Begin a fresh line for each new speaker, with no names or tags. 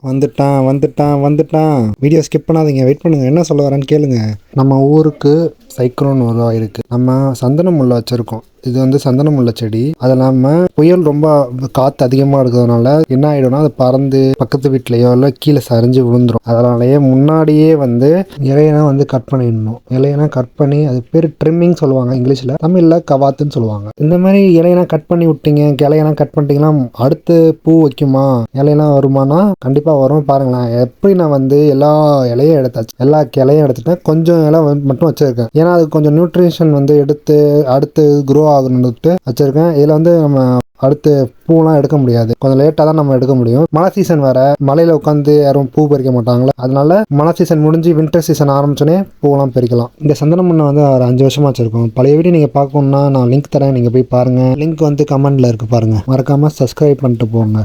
வந்துட்டான். Video skip பண்ணாதீங்க, wait பண்ணுங்க, என்ன சொல்ல வரேன்னு கேளுங்க. நம்ம ஊருக்கு சைக்ளோன் உருவாயிருக்கு. நம்ம சந்தன முல்லை வச்சிருக்கோம். இது வந்து சந்தன முல்லை செடி. அது இல்லாமல் புயல் ரொம்ப காற்று அதிகமாக இருக்கிறதுனால என்ன ஆகிடும்னா அது பறந்து பக்கத்து வீட்லையோ இல்லை கீழே சரிஞ்சு விழுந்துடும். அதனாலேயே முன்னாடியே வந்து இலையெல்லாம் வந்து கட் பண்ணிடணும். இலையெல்லாம் கட் பண்ணி, அது பேர் ட்ரிம்மிங் சொல்லுவாங்க இங்கிலீஷில், தமிழில் கவாத்துன்னு சொல்லுவாங்க. இந்த மாதிரி இலையெல்லாம் கட் பண்ணி விட்டீங்க, கிளையெல்லாம் கட் பண்ணிட்டீங்கன்னா அடுத்து பூ வைக்குமா, இலையெல்லாம் வருமானா கண்டிப்பாக வரும். பாருங்களேன் எப்படி நான் வந்து எல்லா இலையும் எடுத்தாச்சு, எல்லா கிளையும் எடுத்துட்டேன், கொஞ்சம் இலை மட்டும் வச்சிருக்கேன். ஏன்னா அது கொஞ்சம் நியூட்ரிஷன் வந்து எடுத்து அடுத்து க்ரோ ஆகணுன்ட்டு வச்சிருக்கேன். இதில் வந்து நம்ம அடுத்து பூலாம் எடுக்க முடியாது, கொஞ்சம் லேட்டாக தான் நம்ம எடுக்க முடியும். மழை சீசன் வேற, மலையில் உட்காந்து யாரும் பூ பறிக்க மாட்டாங்களே, அதனால மழை சீசன் முடிஞ்சு வின்டர் சீசன் ஆரம்பிச்சோன்னே பூலாம் பறிக்கலாம். இந்த சந்தன முன்னை வந்து ஒரு 5 வருஷமா வச்சிருக்கோம். பழைய வீடியோ நீங்கள் பார்க்கணுன்னா நான் லிங்க் தரேன், நீங்கள் போய் பாருங்கள். லிங்க் வந்து கமெண்ட்டில் இருக்குது பாருங்கள். மறக்காமல் சப்ஸ்கிரைப் பண்ணிட்டு போங்க.